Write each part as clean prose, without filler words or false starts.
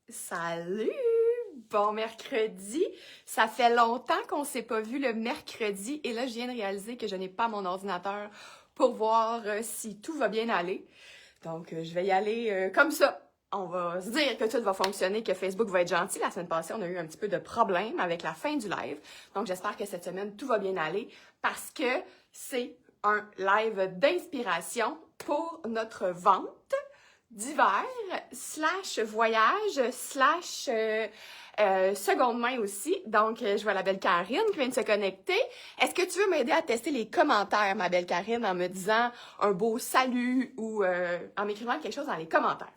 Salut! Bon mercredi! Ça fait longtemps qu'on s'est pas vu le mercredi et là, je viens de réaliser que je n'ai pas mon ordinateur pour voir si tout va bien aller. Donc, je vais y aller comme ça. On va se dire que tout va fonctionner, que Facebook va être gentil. La semaine passée, on a eu un petit peu de problème avec la fin du live. Donc, j'espère que cette semaine, tout va bien aller parce que c'est un live d'inspiration pour notre vente d'hiver, slash voyage, slash seconde main aussi. Donc, je vois la belle Karine qui vient de se connecter. Est-ce que tu veux m'aider à tester les commentaires, ma belle Karine, en me disant un beau salut ou en m'écrivant quelque chose dans les commentaires?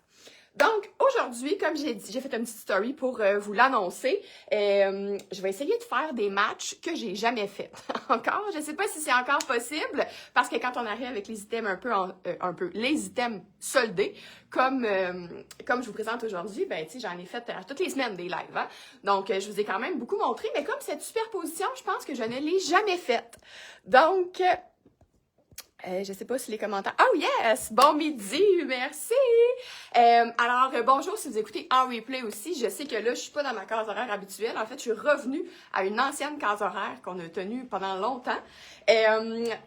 Donc, aujourd'hui, comme j'ai dit, j'ai fait une petite story pour vous l'annoncer. Je vais essayer de faire des matchs que j'ai jamais fait encore. Je sais pas si c'est encore possible, parce que quand on arrive avec les items les items soldés, comme je vous présente aujourd'hui, ben tu sais, j'en ai fait toutes les semaines des lives, hein? Donc, je vous ai quand même beaucoup montré, mais comme cette superposition, je pense que je ne l'ai jamais faite. Donc, je sais pas si les commentaires... Oh yes! Bon midi! Merci! Alors, bonjour si vous écoutez en replay aussi. Je sais que là, je suis pas dans ma case horaire habituelle. En fait, je suis revenue à une ancienne case horaire qu'on a tenue pendant longtemps.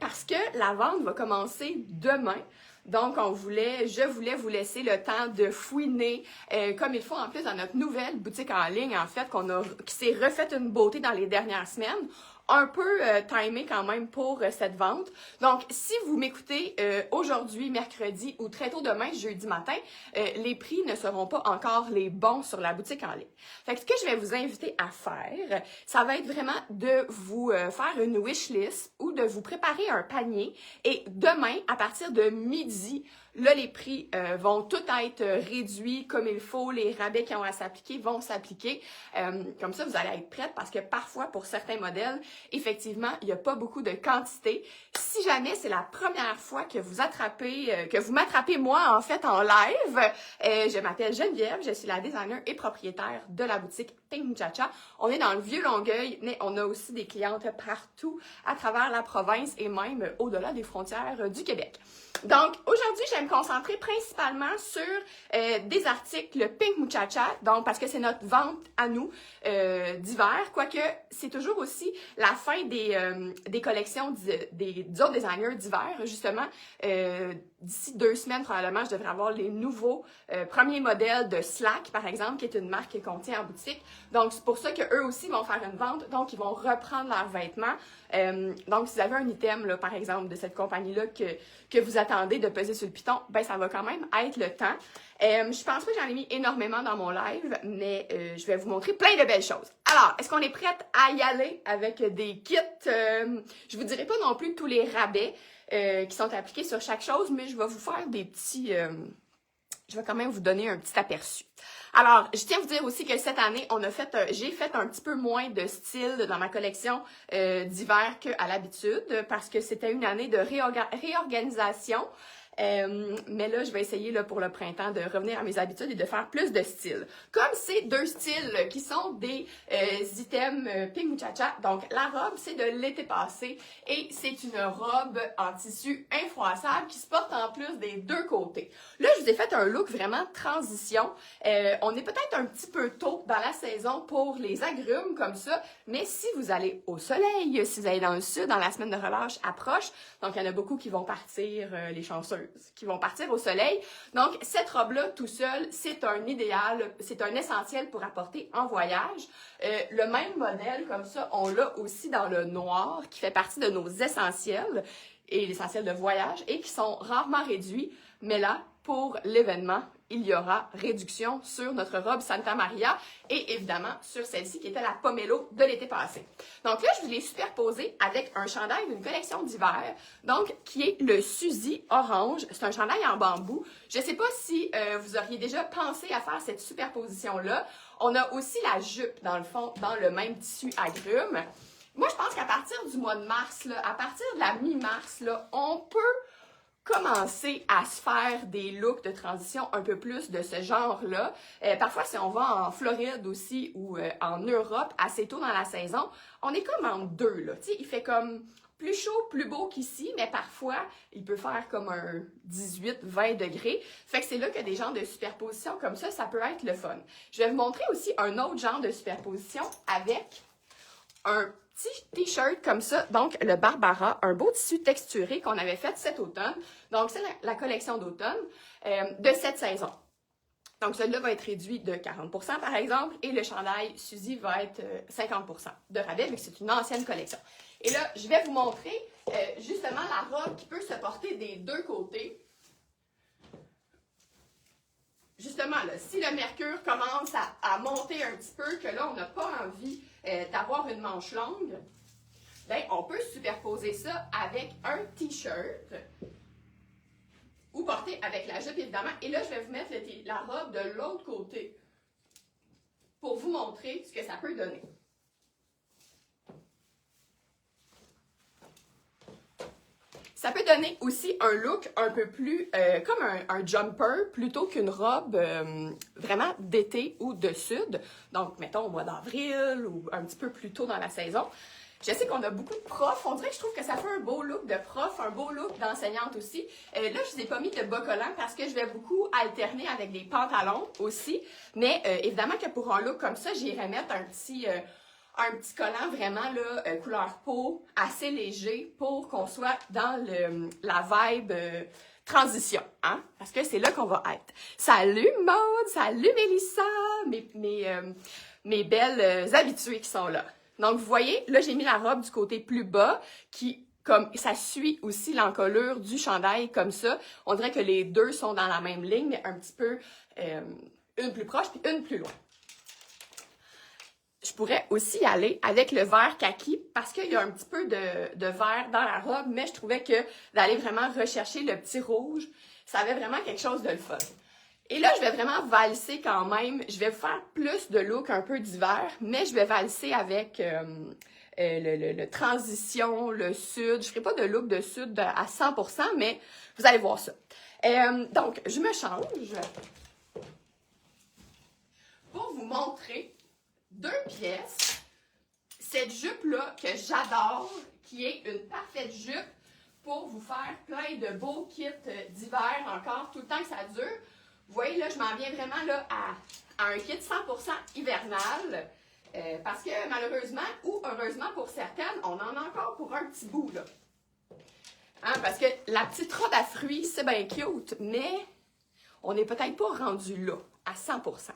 Parce que la vente va commencer demain. Donc, je voulais vous laisser le temps de fouiner comme il faut en plus dans notre nouvelle boutique en ligne, en fait, qui s'est refaite une beauté dans les dernières semaines. Un peu timé quand même pour cette vente. Donc, si vous m'écoutez aujourd'hui, mercredi ou très tôt demain, jeudi matin, les prix ne seront pas encore les bons sur la boutique en ligne. Fait que ce que je vais vous inviter à faire, ça va être vraiment de vous faire une wish list ou de vous préparer un panier. Et demain, à partir de midi, là, les prix vont tout être réduits comme il faut. Les rabais qui ont à s'appliquer vont s'appliquer. Comme ça, vous allez être prête parce que parfois, pour certains modèles, effectivement, il n'y a pas beaucoup de quantité. Si jamais c'est la première fois que vous m'attrapez moi, en fait, en live, je m'appelle Geneviève, je suis la designer et propriétaire de la boutique Pink Muchacha. On est dans le Vieux-Longueuil, mais on a aussi des clientes partout à travers la province et même au-delà des frontières du Québec. Donc, aujourd'hui, je vais me concentrer principalement sur des articles Pink Muchacha, donc parce que c'est notre vente à nous d'hiver, quoique c'est toujours aussi la fin des collections des autres designers d'hiver, justement. D'ici 2 semaines, probablement, je devrais avoir les nouveaux premiers modèles de Slack, par exemple, qui est une marque qu'on tient en boutique. Donc, c'est pour ça qu'eux aussi vont faire une vente, donc ils vont reprendre leurs vêtements. Donc, si vous avez un item, là, par exemple, de cette compagnie-là que vous attendez de peser sur le piton, ben ça va quand même être le temps. Je pense pas que j'en ai mis énormément dans mon live, mais je vais vous montrer plein de belles choses. Alors, est-ce qu'on est prête à y aller avec des kits? Je vous dirai pas non plus tous les rabais qui sont appliqués sur chaque chose, mais je vais vous faire des petits... je vais quand même vous donner un petit aperçu. Alors, je tiens à vous dire aussi que cette année, j'ai fait un petit peu moins de style dans ma collection d'hiver qu'à l'habitude, parce que c'était une année de réorganisation. Mais là, je vais essayer là, pour le printemps de revenir à mes habitudes et de faire plus de styles. Comme c'est 2 styles qui sont des items Pink Muchacha, donc la robe, c'est de l'été passé et c'est une robe en tissu infroissable qui se porte en plus des 2 côtés. Là, je vous ai fait un look vraiment transition. On est peut-être un petit peu tôt dans la saison pour les agrumes comme ça, mais si vous allez au soleil, si vous allez dans le sud, dans la semaine de relâche approche, donc il y en a beaucoup qui vont partir, les chanceux, qui vont partir au soleil. Donc, cette robe-là, tout seul, c'est un idéal, c'est un essentiel pour apporter en voyage. Le même modèle, comme ça, on l'a aussi dans le noir, qui fait partie de nos essentiels, et l'essentiel de voyage, et qui sont rarement réduits. Mais là, pour l'événement, il y aura réduction sur notre robe Santa Maria et évidemment sur celle-ci qui était la Pomelo de l'été passé. Donc là, je vous l'ai superposé avec un chandail d'une collection d'hiver, donc qui est le Suzy Orange. C'est un chandail en bambou. Je ne sais pas si vous auriez déjà pensé à faire cette superposition-là. On a aussi la jupe, dans le fond, dans le même tissu agrumes. Moi, je pense qu'à partir du mois de mars, là, à partir de la mi-mars, là, on peut commencer à se faire des looks de transition un peu plus de ce genre-là. Parfois, si on va en Floride aussi ou en Europe assez tôt dans la saison, on est comme en deux, là. Tu sais, il fait comme plus chaud, plus beau qu'ici, mais parfois, il peut faire comme un 18-20 degrés. Fait que c'est là que des genres de superposition comme ça peut être le fun. Je vais vous montrer aussi un autre genre de superposition avec un petit t-shirt comme ça, donc le Barbara, un beau tissu texturé qu'on avait fait cet automne. Donc, c'est la collection d'automne de cette saison. Donc, celui-là va être réduit de 40% par exemple, et le chandail Suzy va être 50% de rabais, vu que c'est une ancienne collection. Et là, je vais vous montrer justement la robe qui peut se porter des deux côtés. Justement, là, si le mercure commence à monter un petit peu, que là, on n'a pas envie d'avoir une manche longue, bien, on peut superposer ça avec un t-shirt ou porter avec la jupe, évidemment. Et là, je vais vous mettre la robe de l'autre côté pour vous montrer ce que ça peut donner. Ça peut donner aussi un look un peu plus comme un jumper plutôt qu'une robe vraiment d'été ou de sud. Donc, mettons au mois d'avril ou un petit peu plus tôt dans la saison. Je sais qu'on a beaucoup de profs. On dirait que je trouve que ça fait un beau look de prof, un beau look d'enseignante aussi. Là, je ne vous ai pas mis de bas collants parce que je vais beaucoup alterner avec des pantalons aussi. Mais évidemment que pour un look comme ça, j'irais mettre un petit collant vraiment là, couleur peau, assez léger pour qu'on soit dans la vibe transition, hein? Parce que c'est là qu'on va être. Salut Maude, salut Mélissa, mes belles habituées qui sont là. Donc, vous voyez, là, j'ai mis la robe du côté plus bas qui, comme ça suit aussi l'encolure du chandail comme ça. On dirait que les deux sont dans la même ligne, mais un petit peu une plus proche puis une plus loin. Je pourrais aussi y aller avec le vert kaki parce qu'il y a un petit peu de vert dans la robe, mais je trouvais que d'aller vraiment rechercher le petit rouge, ça avait vraiment quelque chose de le fun. Et là, je vais vraiment valser quand même. Je vais vous faire plus de look un peu d'hiver, mais je vais valser avec le transition, le sud. Je ne ferai pas de look de sud à 100%, mais vous allez voir ça. Donc, je me change pour vous montrer deux pièces. Cette jupe-là que j'adore, qui est une parfaite jupe pour vous faire plein de beaux kits d'hiver encore, tout le temps que ça dure. Vous voyez, là, je m'en viens vraiment là, à un kit 100% hivernal. Parce que malheureusement, ou heureusement pour certaines, on en a encore pour un petit bout, là. Hein, parce que la petite robe à fruits, c'est bien cute, mais on n'est peut-être pas rendu là, à 100%.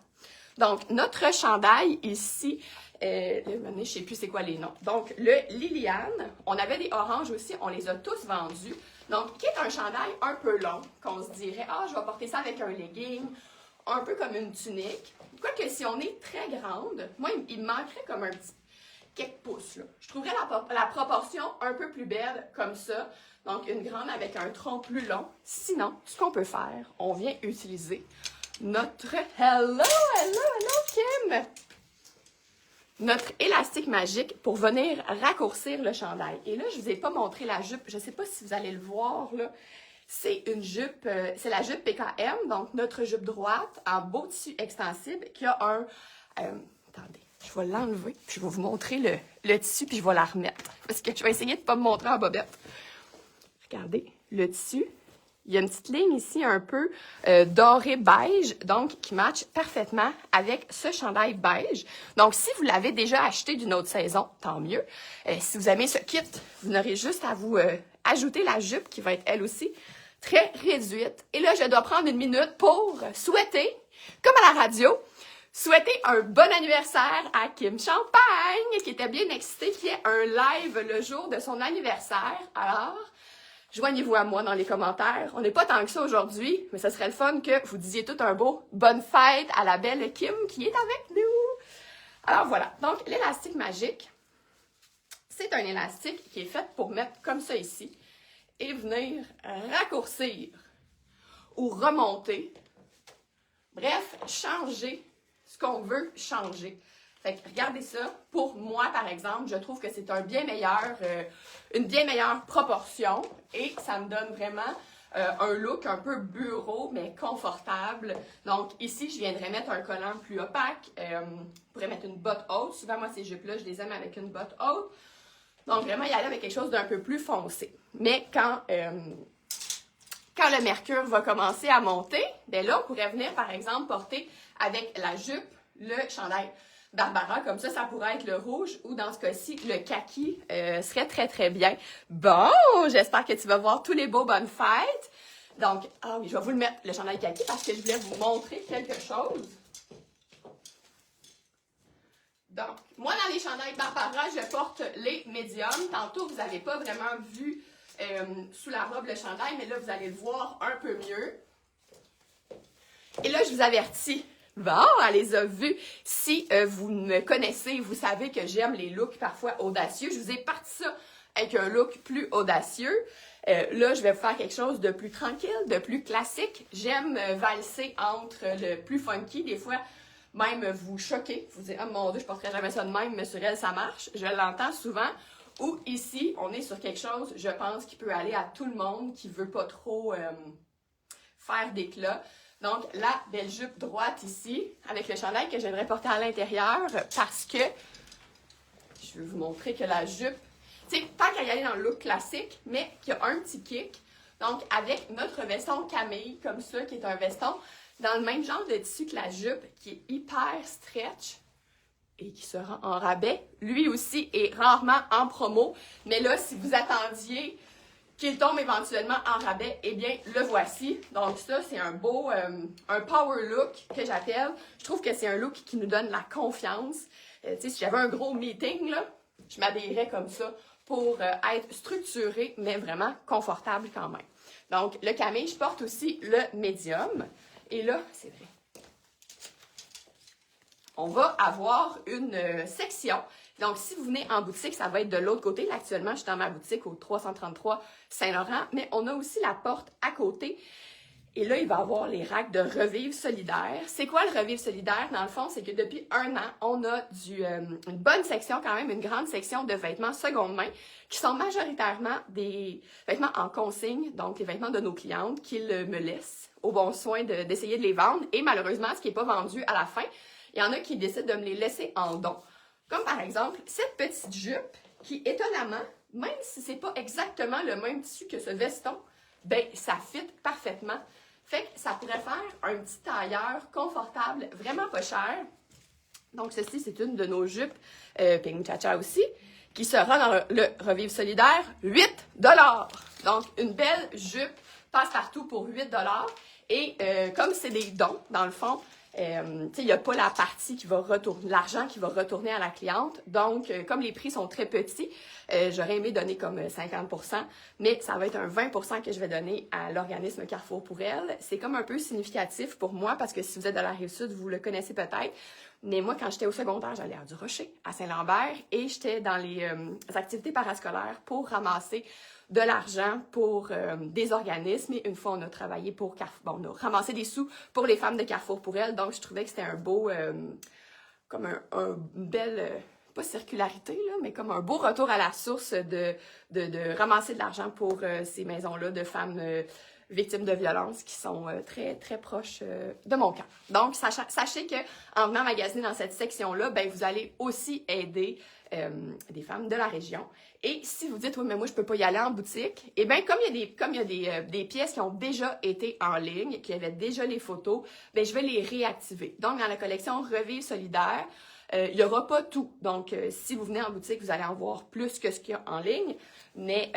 Donc, notre chandail ici, je ne sais plus c'est quoi les noms. Donc, le Liliane, on avait des oranges aussi, on les a tous vendus. Donc, qui est un chandail un peu long, qu'on se dirait, je vais porter ça avec un legging, un peu comme une tunique. Quoique, si on est très grande, moi, il me manquerait comme un petit quelques pouces, là. Je trouverais la proportion un peu plus belle comme ça. Donc, une grande avec un tronc plus long. Sinon, ce qu'on peut faire, on vient utiliser notre Hello Kim! Notre élastique magique pour venir raccourcir le chandail. Et là, je ne vous ai pas montré la jupe. Je ne sais pas si vous allez le voir, là. C'est une jupe, c'est la jupe PKM, donc notre jupe droite en beau tissu extensible qui a un... attendez, je vais l'enlever, puis je vais vous montrer le tissu, puis je vais la remettre. Parce que je vais essayer de ne pas me montrer en bobette. Regardez, le tissu. Il y a une petite ligne ici un peu doré beige, donc qui matche parfaitement avec ce chandail beige. Donc, si vous l'avez déjà acheté d'une autre saison, tant mieux. Si vous aimez ce kit, vous n'aurez juste à vous ajouter la jupe qui va être elle aussi très réduite. Et là, je dois prendre une minute pour souhaiter, comme à la radio, souhaiter un bon anniversaire à Kim Champagne, qui était bien excitée, qui ait un live le jour de son anniversaire. Alors... joignez-vous à moi dans les commentaires. On n'est pas tant que ça aujourd'hui, mais ce serait le fun que vous disiez tout un beau « bonne fête » à la belle Kim qui est avec nous. Alors voilà, donc l'élastique magique, c'est un élastique qui est fait pour mettre comme ça ici et venir raccourcir ou remonter. Bref, changer ce qu'on veut changer. Fait que regardez ça. Pour moi, par exemple, je trouve que c'est une bien meilleure proportion et ça me donne vraiment un look un peu bureau, mais confortable. Donc ici, je viendrais mettre un collant plus opaque. Je pourrais mettre une botte haute. Souvent, moi, ces jupes-là, je les aime avec une botte haute. Donc, vraiment y aller avec quelque chose d'un peu plus foncé. Mais quand le mercure va commencer à monter, bien là, on pourrait venir, par exemple, porter avec la jupe le chandail Barbara. Comme ça pourrait être le rouge ou, dans ce cas-ci, le kaki serait très, très bien. Bon, j'espère que tu vas voir tous les beaux bonnes fêtes. Donc, ah oui, je vais vous le mettre, le chandail kaki, parce que je voulais vous montrer quelque chose. Donc, moi, dans les chandails Barbara, je porte les médiums. Tantôt, vous n'avez pas vraiment vu sous la robe le chandail, mais là, vous allez le voir un peu mieux. Et là, je vous avertis. Bon, elle les a vus. Si vous me connaissez, vous savez que j'aime les looks parfois audacieux. Je vous ai parti ça avec un look plus audacieux. Là, je vais vous faire quelque chose de plus tranquille, de plus classique. J'aime valser entre le plus funky. Des fois, même vous choquer. Vous dites, oh mon Dieu, je porterai jamais ça de même, mais sur elle, ça marche. Je l'entends souvent. Ou ici, on est sur quelque chose, je pense, qui peut aller à tout le monde, qui veut pas trop faire d'éclat. Donc, la belle jupe droite ici, avec le chandail que j'aimerais porter à l'intérieur, parce que je vais vous montrer que la jupe, tu sais, pas qu'à y aller dans le look classique, mais qu'il y a un petit kick. Donc, avec notre veston Camille, comme ça, qui est un veston dans le même genre de tissu que la jupe, qui est hyper stretch et qui se rend en rabais. Lui aussi est rarement en promo, mais là, si vous attendiez qu'il tombe éventuellement en rabais, eh bien, le voici. Donc ça, c'est un beau, un power look que j'appelle. Je trouve que c'est un look qui nous donne la confiance. Tu sais, si j'avais un gros meeting, là, je m'habillerais comme ça pour être structurée, mais vraiment confortable quand même. Donc, le Camille, je porte aussi le médium. Et là, c'est vrai, on va avoir une section. Donc, si vous venez en boutique, ça va être de l'autre côté. Là, actuellement, je suis dans ma boutique au 333 Saint-Laurent, mais on a aussi la porte à côté. Et là, il va y avoir les racks de Revive solidaire. C'est quoi le Revive solidaire? Dans le fond, c'est que depuis 1 an, on a une bonne section quand même, une grande section de vêtements seconde main qui sont majoritairement des vêtements en consigne, donc les vêtements de nos clientes qu'ils me laissent au bon soin d'essayer de les vendre. Et malheureusement, ce qui n'est pas vendu à la fin, il y en a qui décident de me les laisser en don. Comme par exemple, cette petite jupe qui, étonnamment, même si c'est pas exactement le même tissu que ce veston, ben ça fit parfaitement. Fait que ça pourrait faire un petit tailleur confortable, vraiment pas cher. Donc ceci, c'est une de nos jupes Pink Chacha aussi, qui sera dans le Revive solidaire, 8 $. Donc une belle jupe passe-partout pour 8 $. Et comme c'est des dons, dans le fond, il n'y a pas la partie qui va retourner, l'argent qui va retourner à la cliente. Donc, comme les prix sont très petits, j'aurais aimé donner comme 50%, mais ça va être un 20% que je vais donner à l'organisme Carrefour pour elle. C'est comme un peu significatif pour moi parce que si vous êtes de la Rive-Sud, vous le connaissez peut-être. Mais moi, quand j'étais au secondaire, j'allais à du Rocher, à Saint-Lambert, et j'étais dans les activités parascolaires pour ramasser de l'argent pour des organismes. Et une fois, on a travaillé pour Carrefour. Bon, on a ramassé des sous pour les femmes de Carrefour pour elles. Donc, je trouvais que c'était un beau, comme une belle, pas circularité, là, mais comme un beau retour à la source de ramasser de l'argent pour ces maisons-là de femmes victimes de violences qui sont très, très proches de mon cœur. Donc, sachez qu'en venant magasiner dans cette section-là, ben, vous allez aussi aider des femmes de la région. Et si vous dites, oui, mais moi, je peux pas y aller en boutique, eh bien, comme il y a des pièces qui ont déjà été en ligne, qui avaient déjà les photos, bien, je vais les réactiver. Donc, dans la collection Revive solidaire, il n'y aura pas tout. Donc, si vous venez en boutique, vous allez en voir plus que ce qu'il y a en ligne, mais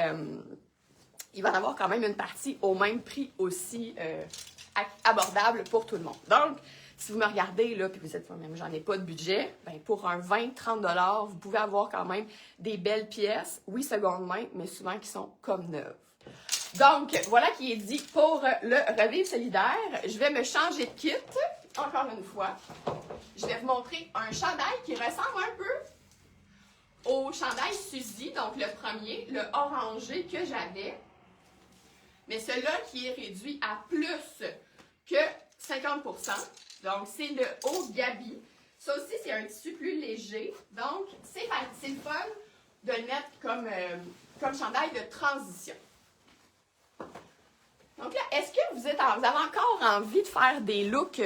il va y en avoir quand même une partie au même prix aussi abordable pour tout le monde. Donc, si vous me regardez, là, puis vous êtes même, j'en ai pas de budget, ben pour un 20-30 $, vous pouvez avoir quand même des belles pièces, oui, seconde main, mais souvent qui sont comme neuves. Donc, voilà qui est dit pour le Revive solidaire. Je vais me changer de kit, encore une fois. Je vais vous montrer un chandail qui ressemble un peu au chandail Suzy, donc le premier, le orangé que j'avais. Mais celui-là qui est réduit à plus que 50%. Donc, c'est le haut Gabi. Ça aussi, c'est un tissu plus léger. Donc, c'est le fun de le mettre comme chandail de transition. Donc là, est-ce que vous avez encore envie de faire des looks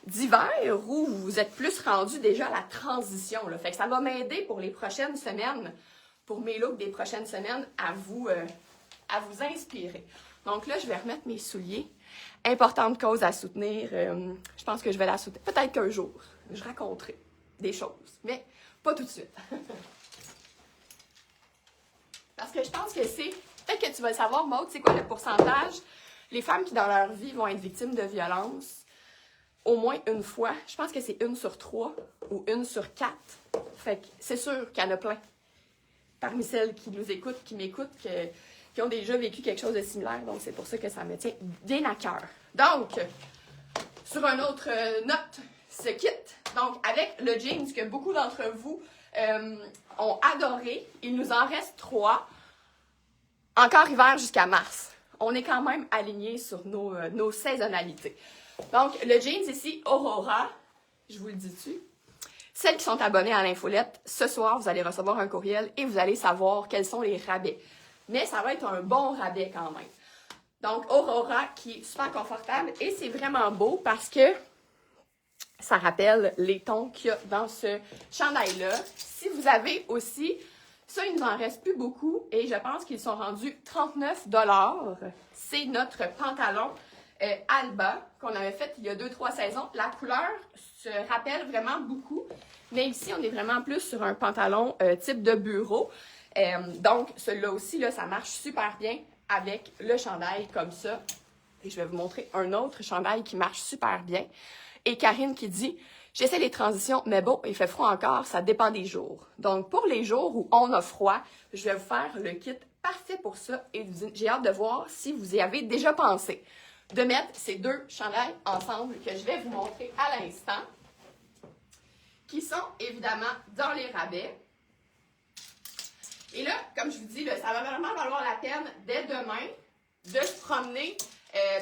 d'hiver ou vous êtes plus rendu déjà à la transition? Là? Fait que ça va m'aider pour les prochaines semaines pour mes looks des prochaines semaines à vous inspirer. Donc là, je vais remettre mes souliers. Importante cause à soutenir. Je pense que je vais la soutenir. Peut-être qu'un jour, je raconterai des choses, mais pas tout de suite. Parce que je pense que c'est... Peut-être que tu vas le savoir, Maud, c'est quoi le pourcentage? Les femmes qui, dans leur vie, vont être victimes de violences, au moins une fois. Je pense que c'est 1 sur 3 ou 1 sur 4. Fait que c'est sûr qu'il y en a plein. Parmi celles qui nous écoutent, qui m'écoutent, qui ont déjà vécu quelque chose de similaire. Donc, c'est pour ça que ça me tient bien à cœur. Donc, sur une autre note, ce kit, donc avec le jeans que beaucoup d'entre vous ont adoré, il nous en reste 3. Encore hiver jusqu'à mars. On est quand même alignés sur nos saisonnalités. Donc, le jeans ici, Aurora, je vous le dis dessus. Celles qui sont abonnées à l'infolette, ce soir, vous allez recevoir un courriel et vous allez savoir quels sont les rabais. Mais ça va être un bon rabais quand même. Donc, Aurora qui est super confortable et c'est vraiment beau parce que ça rappelle les tons qu'il y a dans ce chandail-là. Si vous avez aussi, ça, il nous en reste plus beaucoup et je pense qu'ils sont rendus 39 $. C'est notre pantalon Alba qu'on avait fait il y a 2-3 saisons. La couleur se rappelle vraiment beaucoup, mais ici, on est vraiment plus sur un pantalon type de bureau. Donc, celui-là aussi, là, ça marche super bien avec le chandail comme ça. Et je vais vous montrer un autre chandail qui marche super bien. Et Karine qui dit « J'essaie les transitions, mais bon, il fait froid encore, ça dépend des jours. » Donc, pour les jours où on a froid, je vais vous faire le kit parfait pour ça. Et j'ai hâte de voir si vous y avez déjà pensé de mettre ces 2 chandails ensemble que je vais vous montrer à l'instant, qui sont évidemment dans les rabais. Et là, comme je vous dis, là, ça va vraiment valoir la peine dès demain de se promener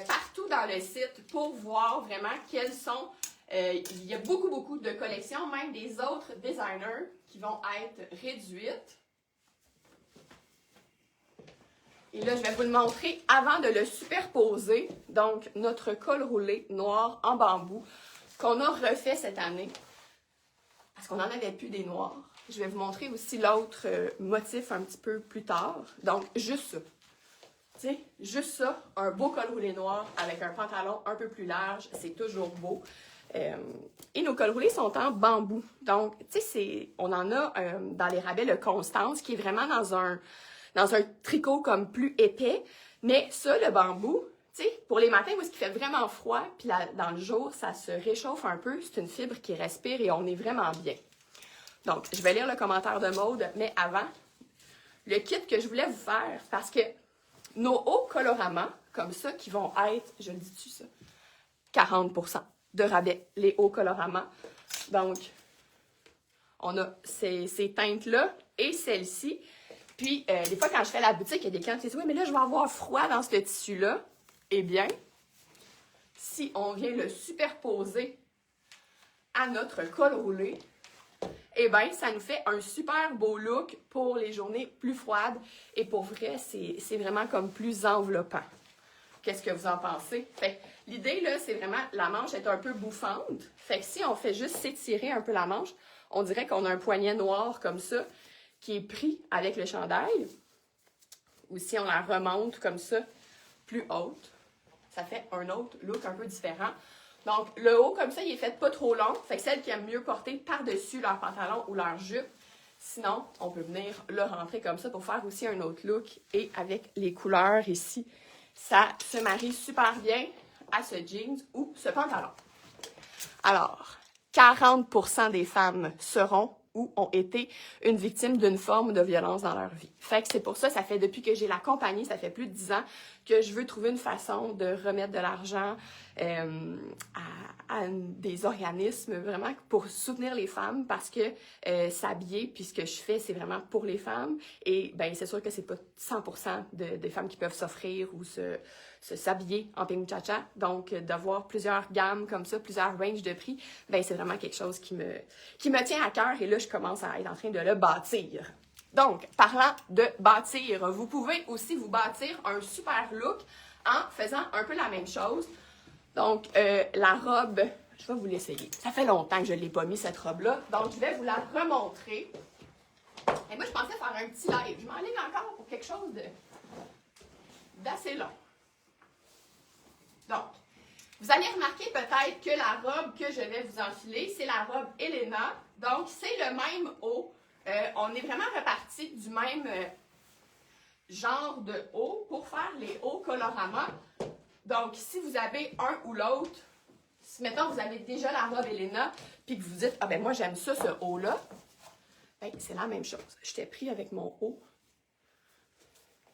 partout dans le site pour voir vraiment quels sont... il y a beaucoup de collections, même des autres designers qui vont être réduites. Et là, je vais vous le montrer avant de le superposer. Donc, notre col roulé noir en bambou qu'on a refait cette année. Parce qu'on n'en avait plus des noirs. Je vais vous montrer aussi l'autre motif un petit peu plus tard. Donc, juste ça. Tu sais, juste ça, un beau col roulé noir avec un pantalon un peu plus large, c'est toujours beau. Et nos cols roulés sont en bambou. Donc, tu sais, on en a dans les rabais le Constance qui est vraiment dans un tricot comme plus épais. Mais ça, le bambou, tu sais, pour les matins où il fait vraiment froid, puis dans le jour, ça se réchauffe un peu, c'est une fibre qui respire et on est vraiment bien. Donc, je vais lire le commentaire de Maude, mais avant, le kit que je voulais vous faire, parce que nos hauts coloraments, comme ça, qui vont être, je le dis-tu ça, 40% de rabais, les hauts coloraments. Donc, on a ces teintes-là et celle-ci. Puis, des fois, quand je fais la boutique, il y a des clients qui disent « Oui, mais là, je vais avoir froid dans ce tissu-là. » Eh bien, si on vient le superposer à notre col roulé, eh bien, ça nous fait un super beau look pour les journées plus froides. Et pour vrai, c'est vraiment comme plus enveloppant. Qu'est-ce que vous en pensez? Fait l'idée, là, c'est vraiment, la manche est un peu bouffante. Fait que si on fait juste s'étirer un peu la manche, on dirait qu'on a un poignet noir comme ça, qui est pris avec le chandail. Ou si on la remonte comme ça, plus haute, ça fait un autre look un peu différent. Donc, le haut, comme ça, il est fait pas trop long. Fait que celles qui aiment mieux porter par-dessus leur pantalon ou leur jupe, sinon, on peut venir le rentrer comme ça pour faire aussi un autre look. Et avec les couleurs ici, ça se marie super bien à ce jeans ou ce pantalon. Alors, 40% des femmes seront ou ont été une victime d'une forme de violence dans leur vie. Fait que c'est pour ça, ça fait depuis que j'ai la compagnie, ça fait plus de 10 ans que je veux trouver une façon de remettre de l'argent à des organismes vraiment pour soutenir les femmes parce que s'habiller, puis ce que je fais, c'est vraiment pour les femmes. Et ben c'est sûr que c'est pas 100% des femmes qui peuvent s'offrir ou s'habiller en ping cha-cha. Donc, d'avoir plusieurs gammes comme ça, plusieurs ranges de prix, ben c'est vraiment quelque chose qui me tient à cœur. Et là, je commence à être en train de le bâtir. Donc, parlant de bâtir, vous pouvez aussi vous bâtir un super look en faisant un peu la même chose. Donc, la robe, je vais vous l'essayer. Ça fait longtemps que je ne l'ai pas mis, cette robe-là. Donc, je vais vous la remontrer. Et moi, je pensais faire un petit live. Je m'enligne encore pour quelque chose d'assez long. Donc, vous allez remarquer peut-être que la robe que je vais vous enfiler, c'est la robe Elena. Donc, c'est le même haut. On est vraiment reparti du même genre de haut pour faire les hauts Colorama. Donc, si vous avez un ou l'autre, si mettons vous avez déjà la robe Elena, puis que vous dites, ah ben moi j'aime ça, ce haut-là, ben, c'est la même chose. Je t'ai pris avec mon haut.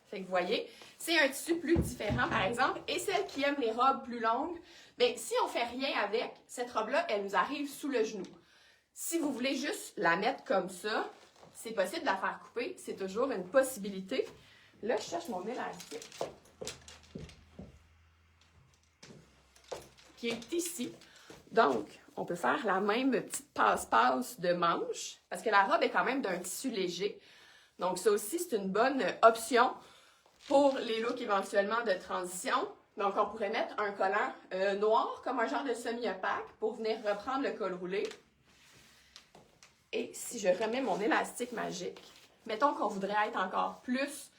Fait que vous voyez, c'est un tissu plus différent, par exemple. Et celle qui aime les robes plus longues, bien, si on ne fait rien avec, cette robe-là, elle nous arrive sous le genou. Si vous voulez juste la mettre comme ça, c'est possible de la faire couper. C'est toujours une possibilité. Là, je cherche mon élastique. Qui est ici. Donc, on peut faire la même petite passe-passe de manche, parce que la robe est quand même d'un tissu léger. Donc, ça aussi, c'est une bonne option pour les looks éventuellement de transition. Donc, on pourrait mettre un collant noir, comme un genre de semi-opaque, pour venir reprendre le col roulé. Et si je remets mon élastique magique, mettons qu'on voudrait être encore plus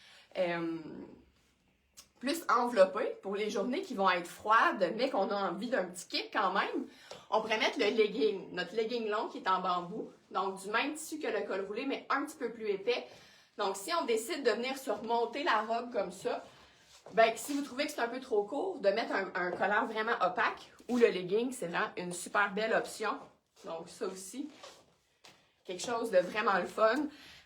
enveloppé pour les journées qui vont être froides, mais qu'on a envie d'un petit kick quand même, on pourrait mettre le legging, notre legging long qui est en bambou, donc du même tissu que le col roulé, mais un petit peu plus épais. Donc, si on décide de venir surmonter la robe comme ça, ben, si vous trouvez que c'est un peu trop court, de mettre un collant vraiment opaque ou le legging, c'est vraiment une super belle option. Donc, ça aussi, quelque chose de vraiment le fun.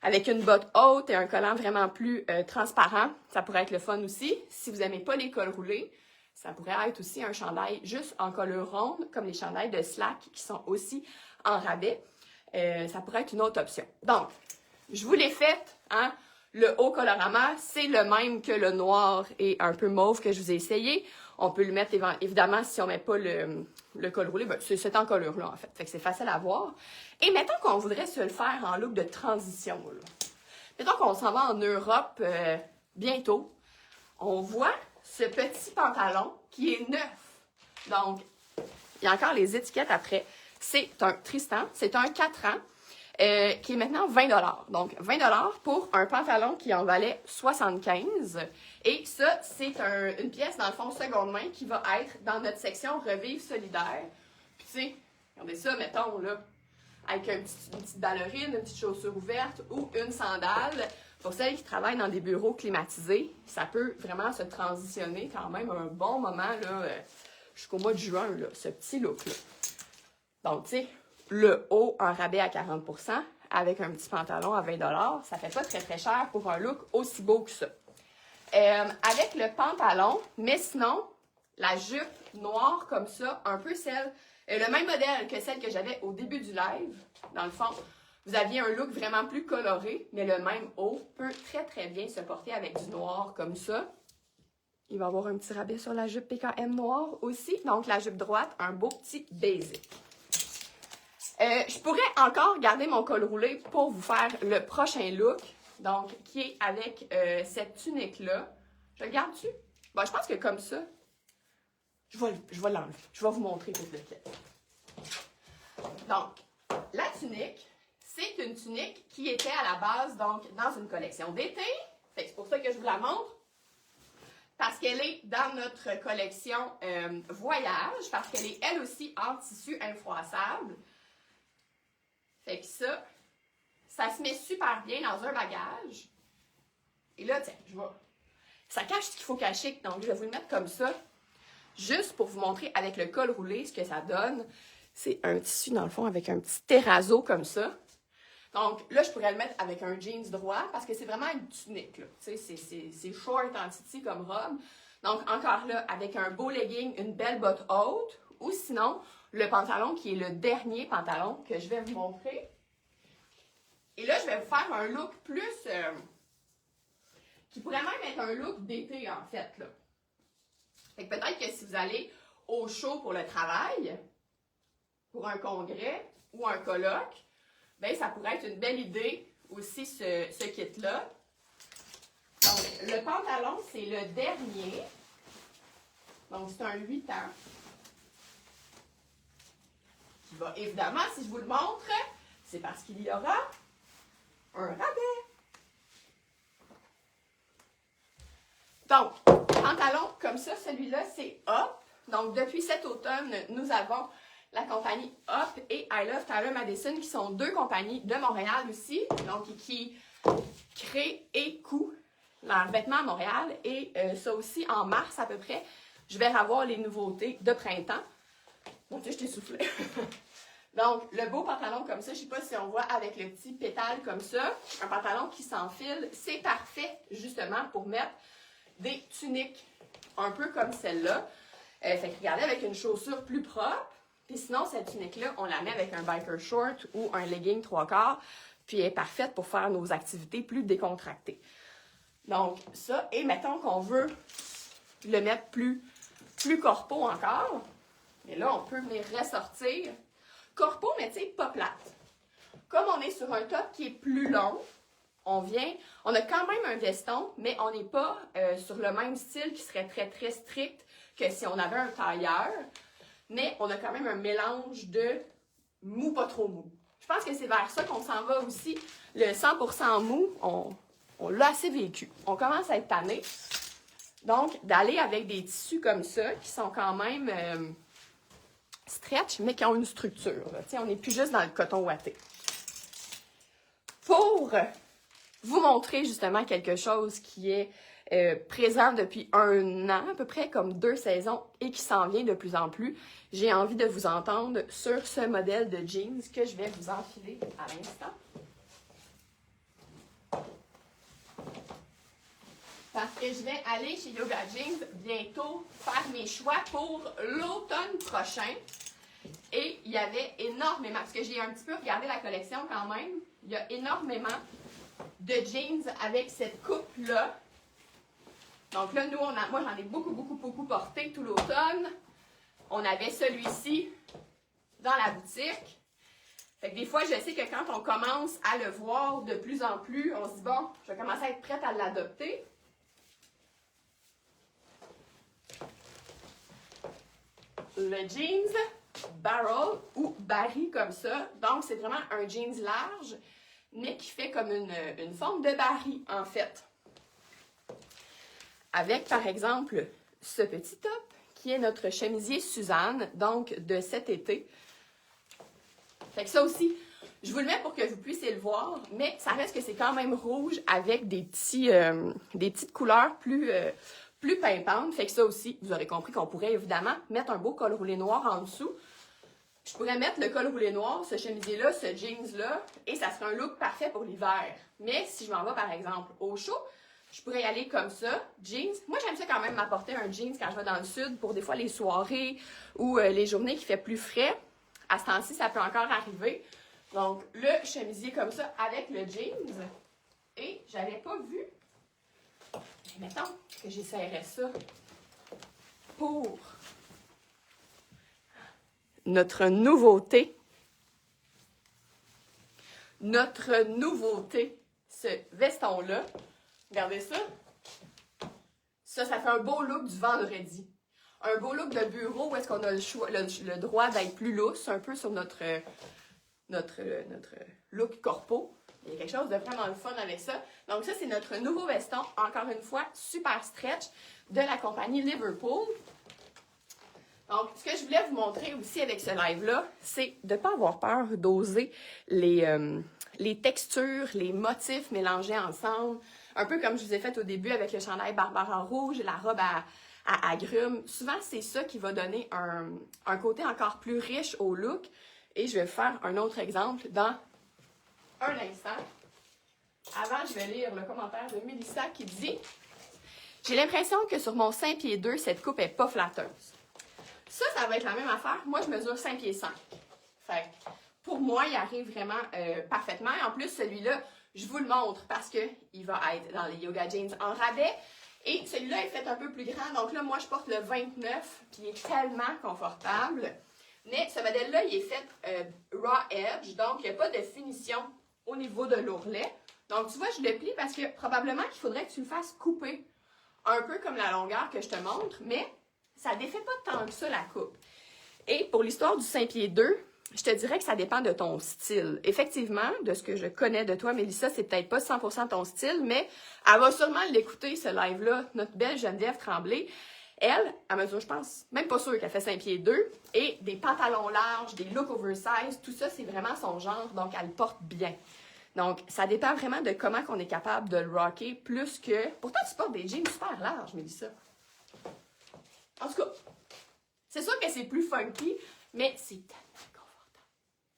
Avec une botte haute et un collant vraiment plus transparent, ça pourrait être le fun aussi. Si vous n'aimez pas les cols roulés, ça pourrait être aussi un chandail juste en colure ronde, comme les chandails de Slack qui sont aussi en rabais. Ça pourrait être une autre option. Donc, je vous l'ai fait, hein? Le haut Colorama, c'est le même que le noir et un peu mauve que je vous ai essayé. On peut le mettre, évidemment, si on ne met pas le col roulé, ben, c'est cette encolure-là, en fait. Fait que c'est facile à voir. Et mettons qu'on voudrait se le faire en look de transition, là. Mettons qu'on s'en va en Europe bientôt. On voit ce petit pantalon qui est neuf. Donc, il y a encore les étiquettes après. C'est un Tristan, c'est un 4 ans. Qui est maintenant 20 $. Donc, 20 $ pour un pantalon qui en valait 75. Et ça, c'est une pièce, dans le fond, seconde main qui va être dans notre section Revivre solidaire. Puis, tu sais, regardez ça, mettons, là, avec une petite ballerine, une petite chaussure ouverte ou une sandale. Pour celles qui travaillent dans des bureaux climatisés, ça peut vraiment se transitionner quand même un bon moment, là, jusqu'au mois de juin, là, ce petit look-là. Donc, tu sais, le haut en rabais à 40 % avec un petit pantalon à 20 $, ça fait pas très très cher pour un look aussi beau que ça. Avec le pantalon, mais sinon, la jupe noire comme ça, un peu le même modèle que celle que j'avais au début du live. Dans le fond, vous aviez un look vraiment plus coloré, mais le même haut peut très très bien se porter avec du noir comme ça. Il va y avoir un petit rabais sur la jupe PKM noire aussi. Donc, la jupe droite, un beau petit basic. Je pourrais encore garder mon col roulé pour vous faire le prochain look, donc qui est avec cette tunique-là. Je le garde-tu? Bon, je pense que comme ça, je vais l'enlever. Je vais vous montrer tout lequel. Donc, la tunique, c'est une tunique qui était à la base donc dans une collection d'été. C'est pour ça que je vous la montre. Parce qu'elle est dans notre collection voyage, parce qu'elle est elle aussi en tissu infroissable. Fait que ça se met super bien dans un bagage. Et là, tiens, ça cache ce qu'il faut cacher, donc je vais vous le mettre comme ça. Juste pour vous montrer avec le col roulé ce que ça donne. C'est un tissu, dans le fond, avec un petit terrazzo comme ça. Donc là, je pourrais le mettre avec un jeans droit parce que c'est vraiment une tunique, là. Tu sais, c'est short en titi comme robe. Donc encore là, avec un beau legging, une belle botte haute. Ou sinon, le pantalon qui est le dernier pantalon que je vais vous montrer. Et là, je vais vous faire un look plus... qui pourrait même être un look d'été, en fait, là. Fait que peut-être que si vous allez au show pour le travail, pour un congrès ou un colloque, bien, ça pourrait être une belle idée aussi, ce kit-là. Donc, le pantalon, c'est le dernier. Donc, c'est un 8 ans. Qui va, évidemment, si je vous le montre, c'est parce qu'il y aura un rabais. Donc, pantalon comme ça, celui-là, c'est Up. Donc, depuis cet automne, nous avons la compagnie Up et I Love Tyler Madison, qui sont deux compagnies de Montréal aussi, donc qui créent et couent leurs vêtements à Montréal. Et ça aussi, en mars à peu près, je vais avoir les nouveautés de printemps. Mon Dieu, je t'ai soufflé. Donc, le beau pantalon comme ça, je ne sais pas si on voit avec le petit pétale comme ça, un pantalon qui s'enfile, c'est parfait justement pour mettre des tuniques un peu comme celle-là. Fait que regardez, avec une chaussure plus propre. Puis sinon, cette tunique-là, on la met avec un biker short ou un legging 3/4. Puis elle est parfaite pour faire nos activités plus décontractées. Donc, ça. Et mettons qu'on veut le mettre plus corpo encore. Mais là, on peut venir ressortir. Corpo, mais tu sais, pas plate. Comme on est sur un top qui est plus long, on a quand même un veston, mais on n'est pas sur le même style qui serait très, très strict que si on avait un tailleur. Mais on a quand même un mélange de mou, pas trop mou. Je pense que c'est vers ça qu'on s'en va aussi. Le 100% mou, on l'a assez vécu. On commence à être tanné. Donc, d'aller avec des tissus comme ça, qui sont quand même stretch, mais qui ont une structure. On n'est plus juste dans le coton ouaté. Pour vous montrer justement quelque chose qui est présent depuis 1 an, à peu près comme 2 saisons, et qui s'en vient de plus en plus, j'ai envie de vous entendre sur ce modèle de jeans que je vais vous enfiler à l'instant. Parce que je vais aller chez Yoga Jeans bientôt faire mes choix pour l'automne prochain. Et il y avait énormément, parce que j'ai un petit peu regardé la collection quand même, il y a énormément de jeans avec cette coupe-là. Donc là, moi j'en ai beaucoup porté tout l'automne. On avait celui-ci dans la boutique. Fait que des fois, je sais que quand on commence à le voir de plus en plus, on se dit, bon, je vais commencer à être prête à l'adopter. Le jeans barrel ou barry comme ça. Donc, c'est vraiment un jeans large, mais qui fait comme une forme de barry, en fait. Avec, par exemple, ce petit top, qui est notre chemisier Suzanne, donc de cet été. Fait que ça aussi, je vous le mets pour que vous puissiez le voir, mais ça reste que c'est quand même rouge avec des petites couleurs plus pimpantes. Fait que ça aussi, vous aurez compris qu'on pourrait évidemment mettre un beau col roulé noir en dessous. Je pourrais mettre le col roulé noir, ce chemisier-là, ce jeans-là, et ça serait un look parfait pour l'hiver. Mais si je m'en vais, par exemple, au chaud, je pourrais y aller comme ça, jeans. Moi, j'aime ça quand même m'apporter un jeans quand je vais dans le sud pour des fois les soirées ou les journées qui fait plus frais. À ce temps-ci, ça peut encore arriver. Donc, le chemisier comme ça avec le jeans. Et j'avais pas vu. Mais mettons que j'essaierais ça pour notre nouveauté. Ce veston-là. Regardez ça. Ça fait un beau look du vendredi. Un beau look de bureau où est-ce qu'on a le droit d'être plus lousse, un peu sur notre look corpo. Il y a quelque chose de vraiment le fun avec ça. Donc ça, c'est notre nouveau veston, encore une fois, super stretch, de la compagnie Liverpool. Donc, ce que je voulais vous montrer aussi avec ce live-là, c'est de ne pas avoir peur d'oser les textures, les motifs mélangés ensemble. Un peu comme je vous ai fait au début avec le chandail Barbara rouge et la robe à agrumes. Souvent, c'est ça qui va donner un côté encore plus riche au look. Et je vais vous faire un autre exemple dans un instant. Avant, je vais lire le commentaire de Mélissa qui dit « J'ai l'impression que sur mon 5 pieds 2, cette coupe n'est pas flatteuse. » Ça va être la même affaire. Moi, je mesure 5 pieds 5. Fait que pour moi, il arrive vraiment parfaitement. Et en plus, celui-là, je vous le montre parce qu'il va être dans les Yoga Jeans en rabais. Et celui-là est fait un peu plus grand. Donc là, moi, je porte le 29, puis il est tellement confortable. Mais ce modèle-là, il est fait raw edge. Donc, il n'y a pas de finition au niveau de l'ourlet. Donc, tu vois, je le plie parce que probablement qu'il faudrait que tu le fasses couper. Un peu comme la longueur que je te montre, mais ça ne défait pas tant que ça la coupe. Et pour l'histoire du 5 pieds 2, je te dirais que ça dépend de ton style. Effectivement, de ce que je connais de toi, Mélissa, c'est peut-être pas 100% ton style, mais elle va sûrement l'écouter, ce live-là, notre belle Geneviève Tremblay. Elle mesure, je pense, même pas sûre qu'elle fait 5 pieds 2, et des pantalons larges, des looks oversize, tout ça, c'est vraiment son genre, donc elle le porte bien. Donc, ça dépend vraiment de comment on est capable de le rocker, plus que... Pourtant, tu portes des jeans super larges, Mélissa. En tout cas, c'est sûr que c'est plus funky, mais c'est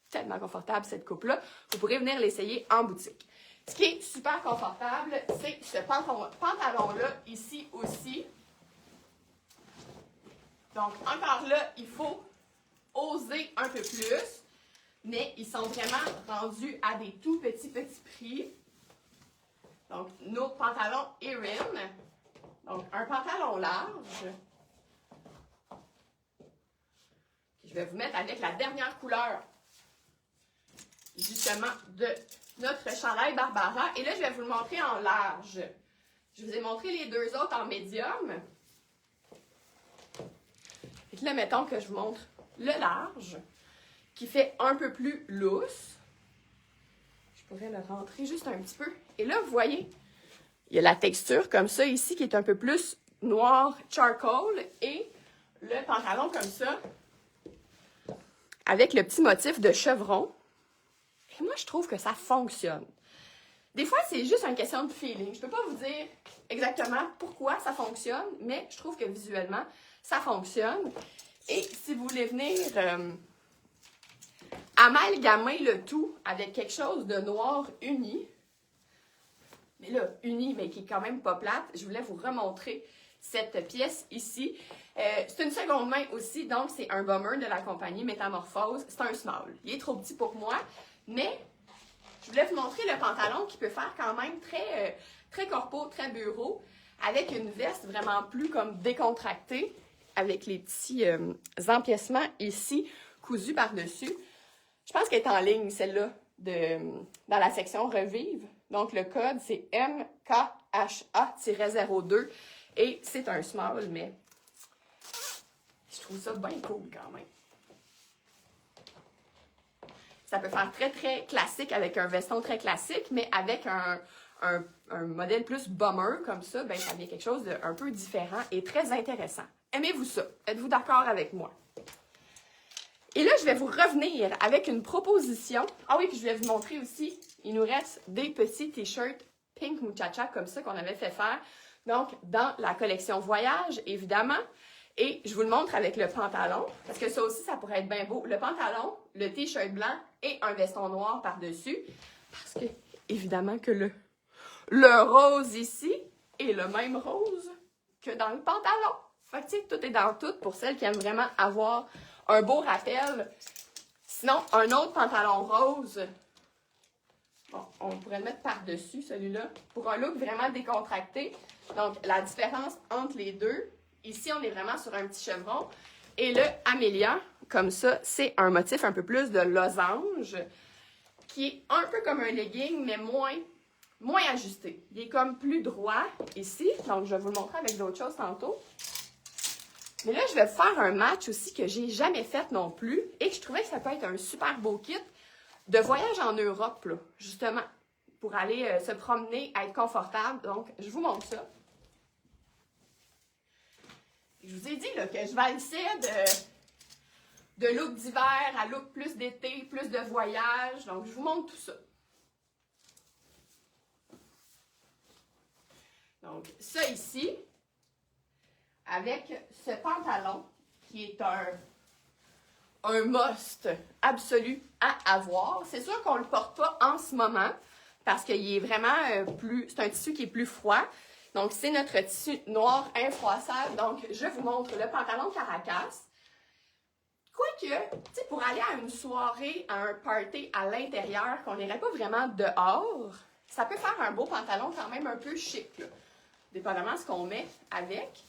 tellement confortable cette coupe-là. Vous pourrez venir l'essayer en boutique. Ce qui est super confortable, c'est ce pantalon-là, ici aussi. Donc, encore là, il faut oser un peu plus, mais ils sont vraiment rendus à des tout petits prix. Donc, nos pantalons Erin. Donc, un pantalon large. Je vais vous mettre avec la dernière couleur, justement, de notre chandail Barbara. Et là, je vais vous le montrer en large. Je vous ai montré les deux autres en médium. Et là, mettons que je vous montre le large, qui fait un peu plus lousse. Je pourrais le rentrer juste un petit peu. Et là, vous voyez, il y a la texture comme ça ici, qui est un peu plus noir charcoal. Et le pantalon comme ça, avec le petit motif de chevron. Et moi, je trouve que ça fonctionne. Des fois, c'est juste une question de feeling. Je ne peux pas vous dire exactement pourquoi ça fonctionne, mais je trouve que visuellement, ça fonctionne. Et si vous voulez venir amalgamer le tout avec quelque chose de noir uni, mais là, uni, mais qui est quand même pas plate, je voulais vous remontrer cette pièce ici. C'est une seconde main aussi, donc c'est un bomber de la compagnie Métamorphose. C'est un small. Il est trop petit pour moi, mais je voulais vous montrer le pantalon qui peut faire quand même très corpo, très bureau, avec une veste vraiment plus comme décontractée, avec les petits empiècements ici, cousus par-dessus. Je pense qu'elle est en ligne, celle-là, dans la section Revive. Donc, le code, c'est MKHA-02 et c'est un small, mais je trouve ça bien cool quand même. Ça peut faire très classique avec un veston très classique, mais avec un modèle plus bomber comme ça, ben, ça devient quelque chose d'un peu différent et très intéressant. Aimez-vous ça? Êtes-vous d'accord avec moi? Et là, je vais vous revenir avec une proposition. Ah oui, puis je vais vous montrer aussi, il nous reste des petits t-shirts Pink Muchacha comme ça qu'on avait fait faire. Donc, dans la collection Voyage, évidemment. Et je vous le montre avec le pantalon, parce que ça aussi, ça pourrait être bien beau. Le pantalon, le t-shirt blanc et un veston noir par-dessus. Parce que, évidemment, que le rose ici est le même rose que dans le pantalon. Fait que, tu sais, tout est dans tout pour celles qui aiment vraiment avoir un beau rappel. Sinon, un autre pantalon rose, bon, on pourrait le mettre par-dessus, celui-là, pour un look vraiment décontracté. Donc, la différence entre les deux, ici, on est vraiment sur un petit chevron. Et le Amélia, comme ça, c'est un motif un peu plus de losange, qui est un peu comme un legging, mais moins ajusté. Il est comme plus droit ici. Donc, je vais vous le montrer avec d'autres choses tantôt. Mais là, je vais faire un match aussi que j'ai jamais fait non plus et que je trouvais que ça peut être un super beau kit de voyage en Europe, là, justement, pour aller se promener, être confortable. Donc, je vous montre ça. Je vous ai dit là, que je valsais de look d'hiver à look plus d'été, plus de voyage. Donc, je vous montre tout ça. Donc, ça ici, avec ce pantalon qui est un must absolu à avoir. C'est sûr qu'on ne le porte pas en ce moment parce qu'il est vraiment c'est un tissu qui est plus froid. Donc, c'est notre tissu noir infroissable. Donc, je vous montre le pantalon Caracas. Quoique, tu sais, pour aller à une soirée, à un party à l'intérieur, qu'on n'irait pas vraiment dehors, ça peut faire un beau pantalon quand même un peu chic, là, dépendamment de ce qu'on met avec.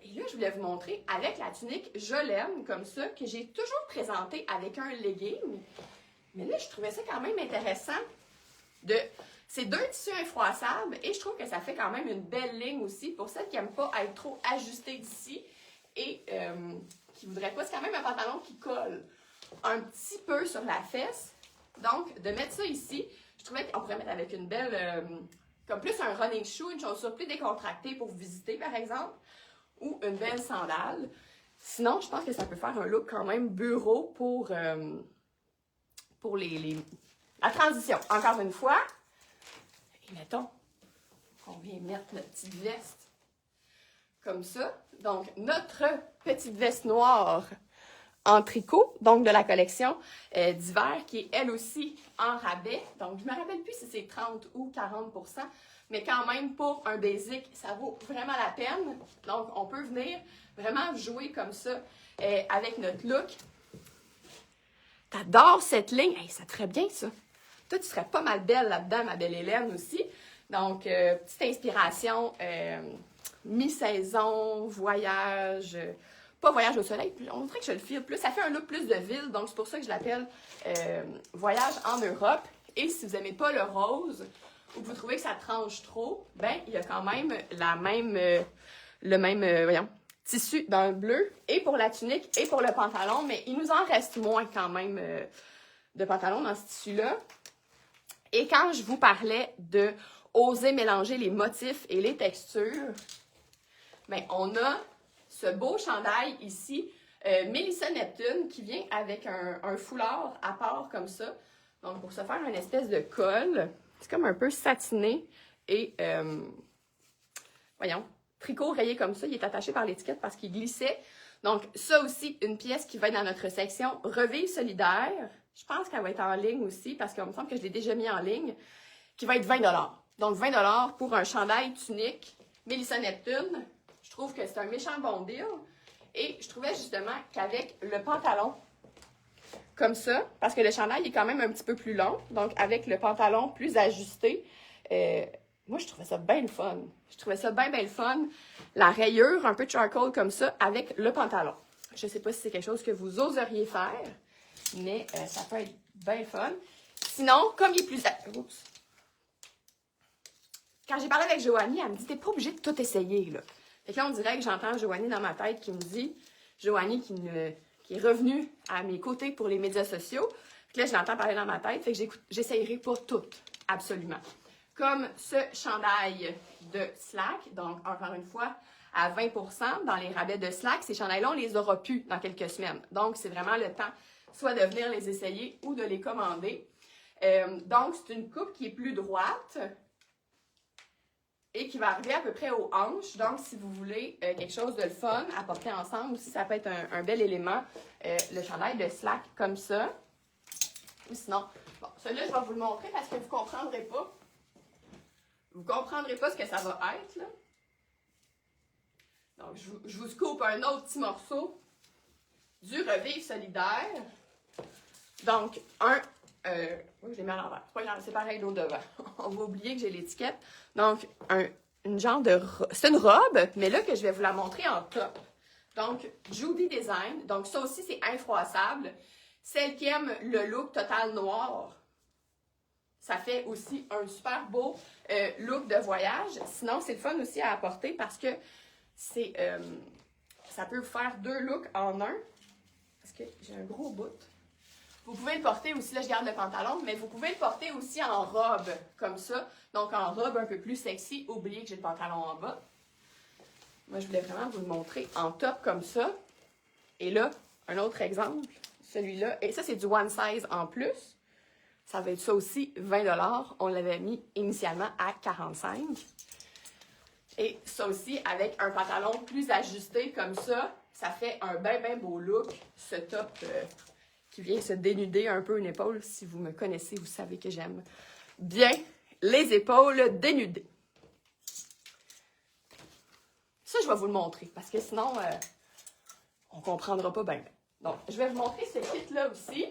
Et là, je voulais vous montrer avec la tunique Je l'aime, comme ça, que j'ai toujours présentée avec un legging. Mais là, je trouvais ça quand même intéressant. C'est deux tissus infroissables et je trouve que ça fait quand même une belle ligne aussi pour celles qui n'aiment pas être trop ajustées d'ici et qui ne voudraient pas. C'est quand même un pantalon qui colle un petit peu sur la fesse. Donc, de mettre ça ici, je trouvais qu'on pourrait mettre avec une belle, comme plus un running shoe, une chaussure plus décontractée pour visiter, par exemple, ou une belle sandale. Sinon, je pense que ça peut faire un look quand même bureau pour la transition. Encore une fois, et mettons qu'on vient mettre notre petite veste comme ça. Donc, notre petite veste noire en tricot, donc de la collection d'hiver, qui est elle aussi en rabais. Donc, je ne me rappelle plus si c'est 30 ou 40%, mais quand même, pour un basic, ça vaut vraiment la peine. Donc, on peut venir vraiment jouer comme ça avec notre look. T'adores cette ligne? Hey, ça te ferait bien, ça. Toi, tu serais pas mal belle là-dedans, ma belle Hélène aussi. Donc, petite inspiration, mi-saison, voyage, pas voyage au soleil, on dirait que je le file plus. Ça fait un look plus de ville, donc c'est pour ça que je l'appelle voyage en Europe. Et si vous n'aimez pas le rose, ou que vous trouvez que ça tranche trop, ben il y a quand même le même tissu dans le bleu, et pour la tunique, et pour le pantalon, mais il nous en reste moins quand même de pantalon dans ce tissu-là. Et quand je vous parlais de oser mélanger les motifs et les textures, bien, on a ce beau chandail ici, Mélissa Neptune, qui vient avec un foulard à part comme ça. Donc, pour se faire une espèce de col, c'est comme un peu satiné et, voyons, tricot rayé comme ça. Il est attaché par l'étiquette parce qu'il glissait. Donc, ça aussi, une pièce qui va être dans notre section Revivre solidaire. Je pense qu'elle va être en ligne aussi parce qu'il me semble que je l'ai déjà mis en ligne, qui va être 20 $. Donc, 20 $ pour un chandail tunique Mélissa Neptune. Je trouve que c'est un méchant bon deal. Et je trouvais justement qu'avec le pantalon, comme ça, parce que le chandail est quand même un petit peu plus long, donc avec le pantalon plus ajusté, moi, je trouvais ça bien le fun. Je trouvais ça bien le fun. La rayure, un peu de charcoal comme ça, avec le pantalon. Je ne sais pas si c'est quelque chose que vous oseriez faire, mais ça peut être bien le fun. Sinon, comme il est plus... Oups. Quand j'ai parlé avec Joanie, elle me dit « T'es pas obligée de tout essayer, là. » Fait que là, on dirait que j'entends Joanie dans ma tête qui me dit... Joanie qui est revenue à mes côtés pour les médias sociaux. Fait que là, je l'entends parler dans ma tête. Fait que j'essayerai pas toutes, absolument. Comme ce chandail de Slack, donc encore une fois, à 20% dans les rabais de Slack. Ces chandails-là, on les aura plus dans quelques semaines. Donc, c'est vraiment le temps soit de venir les essayer ou de les commander. Donc, c'est une coupe qui est plus droite et qui va arriver à peu près aux hanches. Donc, si vous voulez quelque chose de le fun à porter ensemble, aussi, ça peut être un bel élément. Le chandail de Slack comme ça. Ou sinon, bon, celui-là, je vais vous le montrer parce que vous ne comprendrez pas. Vous ne comprendrez pas ce que ça va être, là. Donc, je vous scoop un autre petit morceau du Revivre solidaire. Donc, oui, je l'ai mis à l'envers. C'est pas grave, c'est pareil l'autre devant. On va oublier que j'ai l'étiquette. Donc, une genre de... C'est une robe, mais là que je vais vous la montrer en top. Donc, Judy Design. Donc, ça aussi, c'est infroissable. Celle qui aime le look total noir, ça fait aussi un super beau look de voyage. Sinon, c'est le fun aussi à apporter parce que c'est ça peut faire deux looks en un. Parce que j'ai un gros bout. Vous pouvez le porter aussi, là je garde le pantalon, mais vous pouvez le porter aussi en robe, comme ça. Donc en robe un peu plus sexy. Oubliez que j'ai le pantalon en bas. Moi, je voulais vraiment vous le montrer en top comme ça. Et là, un autre exemple, celui-là. Et ça, c'est du one size en plus. Ça va être ça aussi, 20 $. On l'avait mis initialement à 45 $. Et ça aussi, avec un pantalon plus ajusté comme ça, ça fait un bien beau look. Ce top qui vient se dénuder un peu une épaule. Si vous me connaissez, vous savez que j'aime bien les épaules dénudées. Ça, je vais vous le montrer parce que sinon, on ne comprendra pas bien. Donc, je vais vous montrer ce kit-là aussi.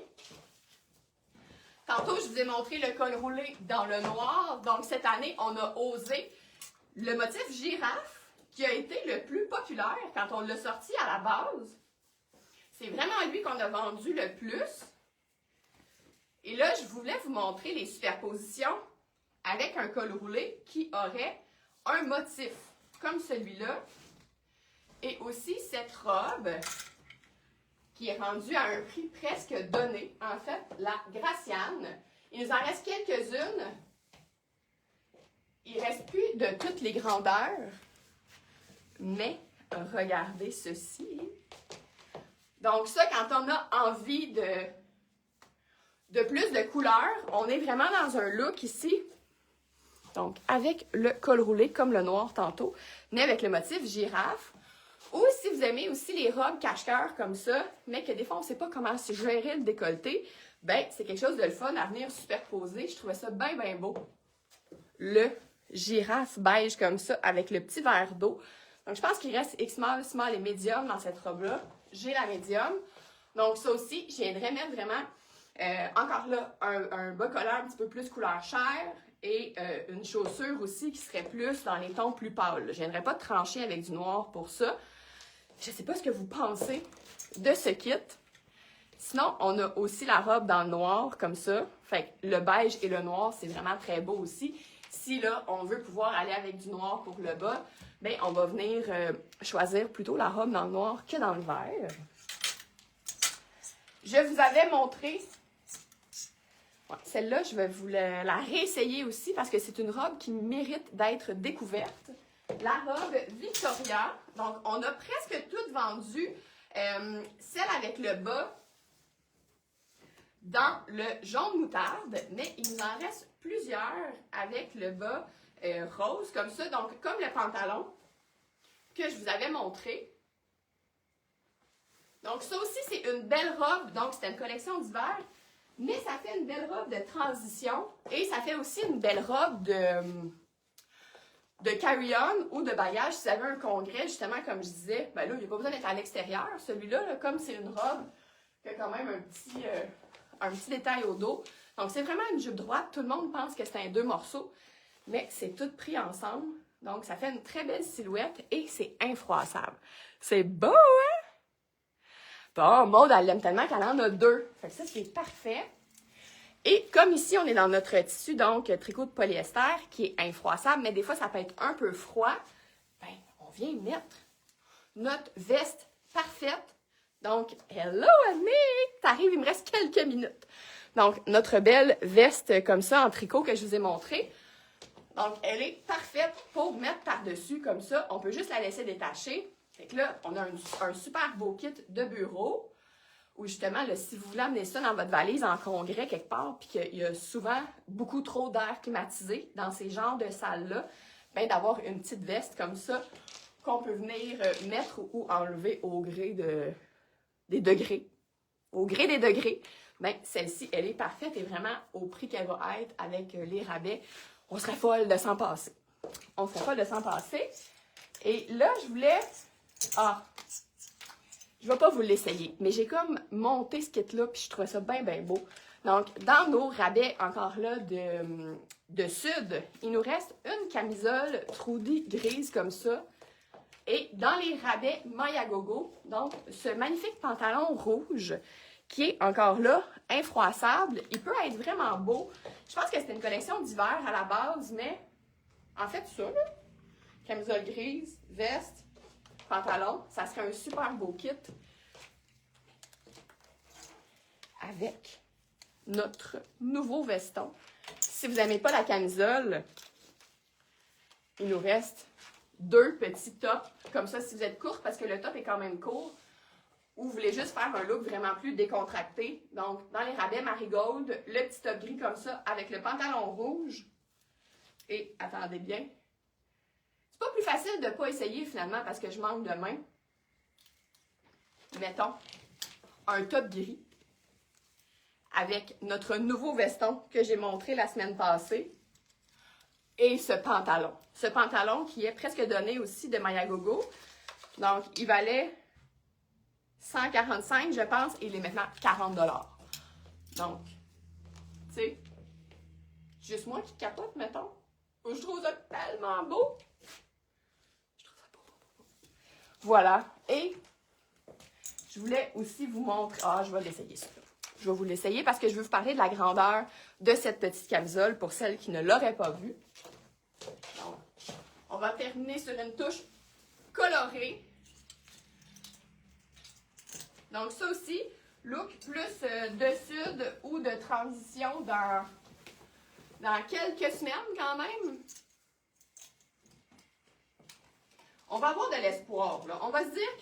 Tantôt, je vous ai montré le col roulé dans le noir. Donc, cette année, on a osé le motif girafe qui a été le plus populaire quand on l'a sorti à la base. C'est vraiment lui qu'on a vendu le plus. Et là, je voulais vous montrer les superpositions avec un col roulé qui aurait un motif comme celui-là. Et aussi cette robe qui est rendue à un prix presque donné. En fait, la Graciane. Il nous en reste quelques-unes. Il ne reste plus de toutes les grandeurs. Mais regardez ceci. Donc ça, quand on a envie de plus de couleurs, on est vraiment dans un look ici. Donc avec le col roulé, comme le noir tantôt, mais avec le motif girafe. Ou si vous aimez aussi les robes cache-cœur comme ça, mais que des fois on ne sait pas comment se gérer le décolleté, ben c'est quelque chose de le fun à venir superposer. Je trouvais ça bien, bien beau. Le girafe beige comme ça, avec le petit verre d'eau. Donc, je pense qu'il reste X-small, small et medium dans cette robe-là. J'ai la medium. Donc, ça aussi, je viendrais mettre vraiment, encore là, un bas collant un petit peu plus couleur chair et une chaussure aussi qui serait plus dans les tons plus pâles. Je viendrais pas trancher avec du noir pour ça. Je sais pas ce que vous pensez de ce kit. Sinon, on a aussi la robe dans le noir, comme ça. Fait que le beige et le noir, c'est vraiment très beau aussi. Si là, on veut pouvoir aller avec du noir pour le bas, bien, on va venir choisir plutôt la robe dans le noir que dans le vert. Je vous avais montré, ouais, celle-là, je vais vous la réessayer aussi parce que c'est une robe qui mérite d'être découverte. La robe Victoria. Donc, on a presque toutes vendues. Celle avec le bas dans le jaune moutarde, mais il nous en reste plusieurs avec le bas rose, comme ça. Donc, comme le pantalon que je vous avais montré. Donc, ça aussi, c'est une belle robe. Donc, c'était une collection d'hiver, mais ça fait une belle robe de transition et ça fait aussi une belle robe de carry-on ou de bagage. Si vous avez un congrès, justement, comme je disais, ben là, il n'y a pas besoin d'être à l'extérieur. Celui-là, là, comme c'est une robe qui a quand même un petit détail au dos. Donc, c'est vraiment une jupe droite. Tout le monde pense que c'est un 2 morceaux, mais c'est tout pris ensemble. Donc, ça fait une très belle silhouette et c'est infroissable. C'est beau, hein? Bon, Maude, elle l'aime tellement qu'elle en a 2. Fait que ça, c'est parfait. Et comme ici, on est dans notre tissu, donc tricot de polyester, qui est infroissable, mais des fois, ça peut être un peu froid. Ben, on vient mettre notre veste parfaite. Donc, hello, Annick! T'arrives, il me reste quelques minutes. Donc, notre belle veste comme ça, en tricot que je vous ai montré. Donc, elle est parfaite pour mettre par-dessus comme ça. On peut juste la laisser détacher. Fait que là, on a un super beau kit de bureau. Ou justement, là, si vous voulez amener ça dans votre valise en congrès quelque part, puis qu'il y a souvent beaucoup trop d'air climatisé dans ces genres de salles-là, bien d'avoir une petite veste comme ça qu'on peut venir mettre ou enlever au gré des degrés. Au gré des degrés, bien, celle-ci, elle est parfaite et vraiment au prix qu'elle va être avec les rabais, on serait folle de s'en passer. On serait folle de s'en passer. Et là, je voulais... Ah! Je ne vais pas vous l'essayer, mais j'ai comme monté ce kit-là, puis je trouvais ça bien, bien beau. Donc, dans nos rabais, encore là, de sud, il nous reste une camisole Trudy grise comme ça. Et dans les rabais Maya Gogo, donc, ce magnifique pantalon rouge, qui est encore là, infroissable. Il peut être vraiment beau. Je pense que c'était une collection d'hiver à la base, mais en fait, ça, là, camisole grise, veste, pantalon, ça serait un super beau kit avec notre nouveau veston. Si vous n'aimez pas la camisole, il nous reste 2 petits tops, comme ça si vous êtes courte, parce que le top est quand même court, ou vous voulez juste faire un look vraiment plus décontracté. Donc, dans les rabais Marigold, le petit top gris comme ça, avec le pantalon rouge. Et, attendez bien, c'est pas plus facile de ne pas essayer finalement parce que je manque de main. Mettons un top gris avec notre nouveau veston que j'ai montré la semaine passée et ce pantalon. Ce pantalon qui est presque donné aussi de Maya Gogo. Donc, il valait 145, je pense, et il est maintenant 40 $. Donc, tu sais, juste moi qui capote, mettons. Je trouve ça tellement beau. Voilà. Et je voulais aussi vous montrer... Ah, je vais l'essayer, ça. Je vais vous l'essayer parce que je veux vous parler de la grandeur de cette petite camisole pour celles qui ne l'auraient pas vue. Donc, on va terminer sur une touche colorée. Donc ça aussi, look plus de sud ou de transition dans quelques semaines quand même. On va avoir de l'espoir, là. On va se dire que